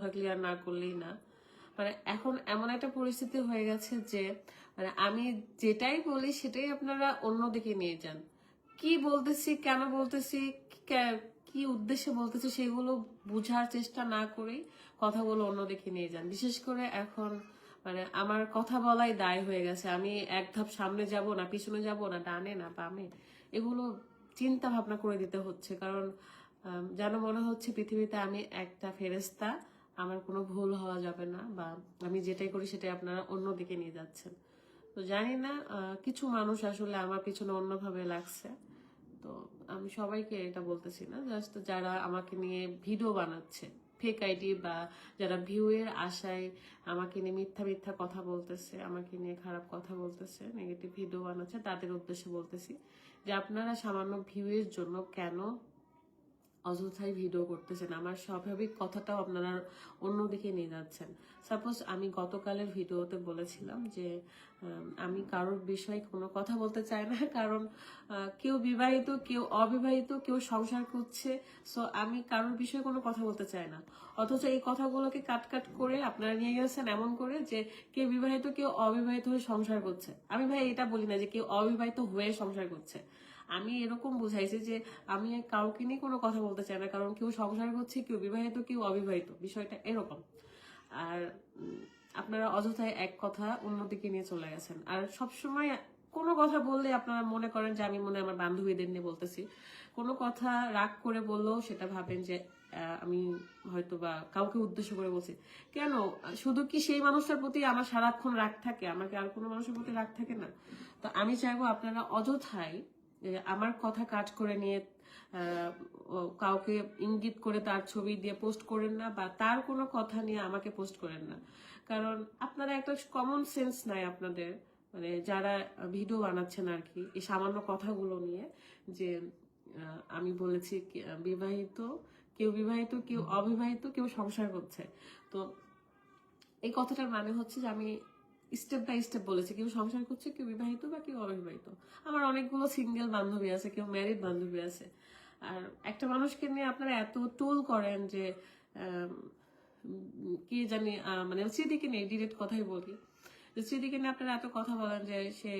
কথা ক্লিয়ার না করলেই না। মানে এখন এমন একটা পরিস্থিতি হয়ে গেছে যে মানে আমি যেটাই বলি সেটাই আপনারা অন্যদিকে নিয়ে যান। কি বলতেছি, কেন বলতেছি, কি উদ্দেশ্যে বলতেছি সেগুলো বুঝার চেষ্টা না করেই কথাগুলো অন্যদিকে নিয়ে যান। বিশেষ করে এখন মানে আমার কথা বলাই দায় হয়ে গেছে। আমি এক ধাপ সামনে যাব না পিছনে যাব না ডানে না বামে, এগুলো চিন্তা ভাবনা করে দিতে হচ্ছে। কারণ যেন মনে হচ্ছে পৃথিবীতে আমি একটা ফেরেশতা, আমার কোনো ভুল হওয়া যাবে না, বা আমি যেটাই করি সেটাই আপনারা অন্যদিকে নিয়ে যাচ্ছেন। তো জানি না, কিছু মানুষ আসলে আমার পিছনে অন্যভাবে লাগছে। তো আমি সবাইকে এটা বলতেছি না, জাস্ট যারা আমাকে নিয়ে ভিডিও বানাচ্ছে ফেক আইডি, বা যারা ভিউ এর আশায় আমাকে নিয়ে মিথ্যা মিথ্যা কথা বলতেছে, আমাকে নিয়ে খারাপ কথা বলতেছে, নেগেটিভ ভিডিও বানাচ্ছে, তাদের উদ্দেশ্যে বলতেছি যে আপনারা সামান্য ভিউ এর জন্য কেন অযথাই ভিডিও করতেছেন। আমার স্বাভাবিক কথাটাও আপনারা অন্যদিকে নিয়ে যাচ্ছেন। সাপোজ আমি গতকালের ভিডিওতে বলেছিলাম যে আমি কারোর বিষয়ে কোনো কথা বলতে চাই না, কারণ কেউ বিবাহিত, কেউ অবিবাহিত, কেউ সংসার করছে, সো আমি কারোর বিষয়ে কোনো কথা বলতে চাই না। অথচ এই কথাগুলোকে কাট কাট করে আপনারা নিয়ে গেছেন এমন করে যে কেউ বিবাহিত, কেউ অবিবাহিত হয়ে সংসার করছে। আমি ভাই এটা বলি না যে কেউ অবিবাহিত হয়ে সংসার করছে, আমি এরকম বুঝাইছি যে আমি কাউকে নিয়ে কোনো কথা বলতে চাই না, কারণ কেউ সংসার করছে, কেউ বিবাহিত, কেউ অবিবাহিত, বিষয়টা এরকম। আর আপনারা অযথায় এক কথা অন্যদিকে নিয়ে চলে গেছেন। আর সবসময় কোনো কথা বললে আপনারা মনে করেন যে আমি মনে হয় আমার বান্ধবীদের নিয়ে বলতেছি। কোনো কথা রাগ করে বললেও সেটা ভাবেন যে আমি হয়তো বা কাউকে উদ্দেশ্য করে বলছি। কেন, শুধু কি সেই মানুষটার প্রতি আমার সারাক্ষণ রাগ থাকে? আমাকে আর কোনো মানুষের প্রতি রাগ থাকে না? তো আমি চাইবো আপনারা অযথায় আমার কথা কাট করে নিয়ে কাউকে ইঙ্গিত করে তার ছবি দিয়ে পোস্ট করেন না, বা তার কোনো কথা নিয়ে আমাকে পোস্ট করেন না। কারণ আপনারা একটা কমন সেন্স নাই আপনাদের, মানে যারা ভিডিও বানাচ্ছেন আর কি, এই সামান্য কথাগুলো নিয়ে যে আমি বলেছি বিবাহিত, কেউ বিবাহিত, কেউ অবিবাহিত, কেউ সংসার করছে। তো এই কথাটার মানে হচ্ছে যে আমি স্টেপ বাই স্টেপ বলেছি কেউ সংসার করছে, কেউ বিবাহিত বা কেউ অবিবাহিত। আমার অনেকগুলো সিঙ্গেল বান্ধবী আছে, কেউ ম্যারিড বান্ধবী আছে। আর একটা মানুষকে নিয়ে আপনারা এত টুল করেন যে কি জানি, মানে স্মৃতিকে নিয়ে ডিরেক্ট কথাই বলি, স্মৃতিকে নিয়ে আপনারা এত কথা বলেন যে সে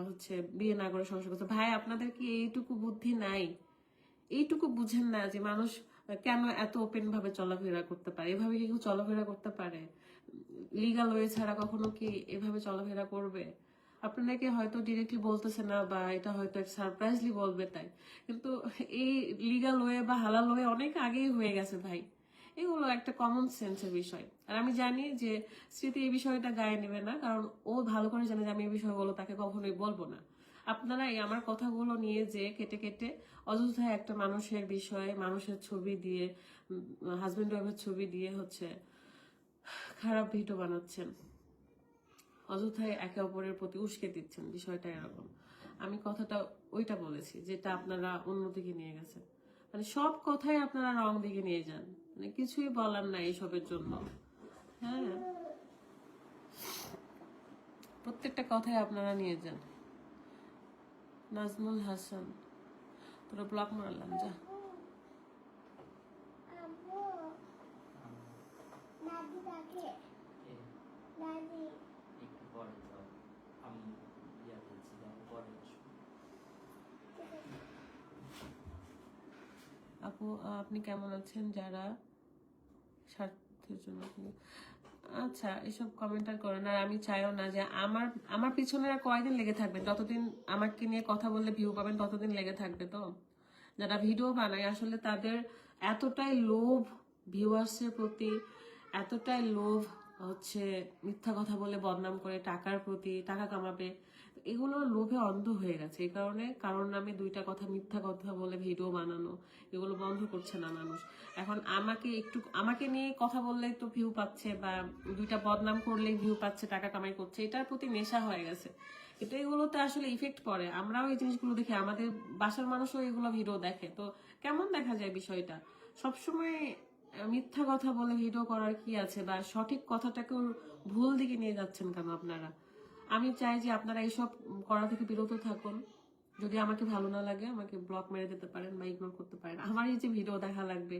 হচ্ছে বিয়ে না করে সংসার করছে। ভাই আপনাদের কি এইটুকু বুদ্ধি নাই? এইটুকু বুঝেন না যে মানুষ কেন এত ওপেন ভাবে চলাফেরা করতে পারে? এভাবে কি কেউ চলাফেরা করতে পারে? লিগাল ওয়ে ছাড়া কখনো কি এভাবে চলাফেরা করবে? আপনাদেরকে হয়তো ডিরেক্টলি বলতেছে না, বা এটা হয়তো সারপ্রাইজলি বলবে তাই, কিন্তু এই লিগাল ওয়ে বা হালাল ওয়ে অনেক আগেই হয়ে গেছে ভাই। এগুলো একটা কমন সেন্সের বিষয়। আর আমি জানি যে স্মৃতি এই বিষয়টা গায়ে নেবে না, কারণ ও ভালো করে জানে যে আমি এই বিষয়গুলো তাকে কখনোই বলবো না। আপনারা এই আমার কথাগুলো নিয়ে যে কেটে কেটে অযথায় একটা মানুষের বিষয়ে মানুষের ছবি দিয়ে, হাজবেন্ড ওয়াইফের ছবি দিয়ে হচ্ছে খারাপ ভিডিও বানাচ্ছেন, অযথায় একে অপরের প্রতি উস্কে দিচ্ছেন। বিষয়টা এরকম। আমি কথাটা ওইটা বলেছি যেটা আপনারা অন্যদিকে নিয়ে গেছেন। মানে সব কথাই আপনারা রং দিকে নিয়ে যান, মানে কিছুই বলার নাই এসবের জন্য। হ্যাঁ, প্রত্যেকটা কথাই আপনারা নিয়ে যান। নাজমুল হাসান, তোরা ব্লক মারলাম যা। আপু আপনি কেমন আছেন? যারা স্বার্থের জন্য আচ্ছা এসব কমেন্টার করেন। আর আমি চাইও না যে আমার আমার পিছনে আর কয়দিন লেগে থাকবেন, যতদিন আমাকে নিয়ে কথা বললে ভিউ পাবেন ততদিন লেগে থাকবে। তো যারা ভিডিও বানায় আসলে তাদের এতটাই লোভ ভিউয়ার্সের প্রতি, এতটাই লোভ হচ্ছে মিথ্যা কথা বলে বদনাম করে টাকার প্রতি, টাকা কামাবে, এগুলো লোভে অন্ধ হয়ে গেছে। এই কারণে কারোর নামে দুইটা কথা মিথ্যা কথা বলে ভিডিও বানানো, এগুলো বন্ধ করছে না মানুষ। এখন আমাকে নিয়ে কথা বললে তো ভিউ পাচ্ছে, বা দুইটা বদনাম করলেই ভিউ পাচ্ছে, টাকা কামাই করছে, এটার প্রতি নেশা হয়ে গেছে। কিন্তু এগুলোতে আসলে ইফেক্ট পড়ে। আমরাও এই জিনিসগুলো দেখি, আমাদের বাসার মানুষও এগুলো ভিডিও দেখে। তো কেমন দেখা যায় বিষয়টা? সবসময় মিথ্যা কথা বলে ভিডিও করার কি আছে, বা সঠিক কথাটাকেও ভুল দিকে নিয়ে যাচ্ছেন কেন আপনারা? আমি চাই যে আপনারা এইসব করা থেকে বিরত থাকুন। যদি আমাকে ভালো না লাগে আমাকে ব্লক মেরে দিতে পারেন বা ইগনোর করতে পারেন। আমার এই যে ভিডিও দেখা লাগবে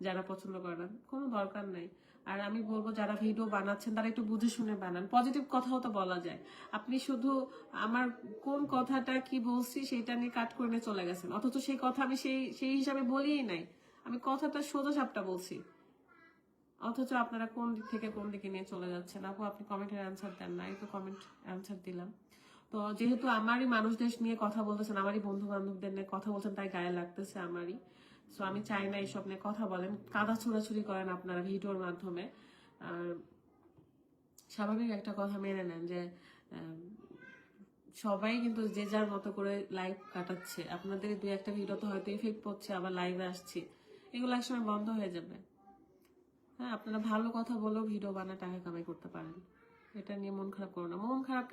যারা পছন্দ করে না, কোনো দরকার নাই। আর আমি বলবো যারা ভিডিও বানাচ্ছেন তারা একটু বুঝে শুনে বানান, পজিটিভ কথাও তো বলা যায়। আপনি শুধু আমার কোন কথাটা কি বলছি সেটা নিয়ে কাট করে নিয়ে চলে গেছেন, অথচ সেই কথা আমি সেই সেই হিসাবে বলিই নাই। আমি কথাটা সোজা সাপটা বলছি, অথচ আপনারা কোন দিক থেকে কোন দিকে নিয়ে চলে যাচ্ছেন। আপু আপনি কমেন্টের অ্যান্সার দেন না, এই তো কমেন্ট অ্যান্সার দিলাম। তো যেহেতু আমারই মানুষদের নিয়ে কথা বলতেছেন, আমারই বন্ধু বান্ধবদের নিয়ে কথা বলছেন, তাই গায়ে লাগতেছে আমারই। সো আমি চাই না এইসব নিয়ে কথা বলেন, কাদা ছোড়াছুড়ি করেন আপনারা ভিডিওর মাধ্যমে। আর স্বাভাবিক একটা কথা মেনে নেন যে সবাই কিন্তু যে যার মতো করে লাইভ কাটাচ্ছে। আপনাদের দুই একটা ভিডিওতে হয়তো ইফেক্ট পড়ছে, আবার লাইভে আসছি, এগুলো একসময় বন্ধ হয়ে যাবে। হ্যাঁ, আপনারা ভালো কথা বলেও ভিডিও বানা টাকা কামাই করতে পারেন, এটা নিয়ে মন খারাপ করো না। মন খারাপ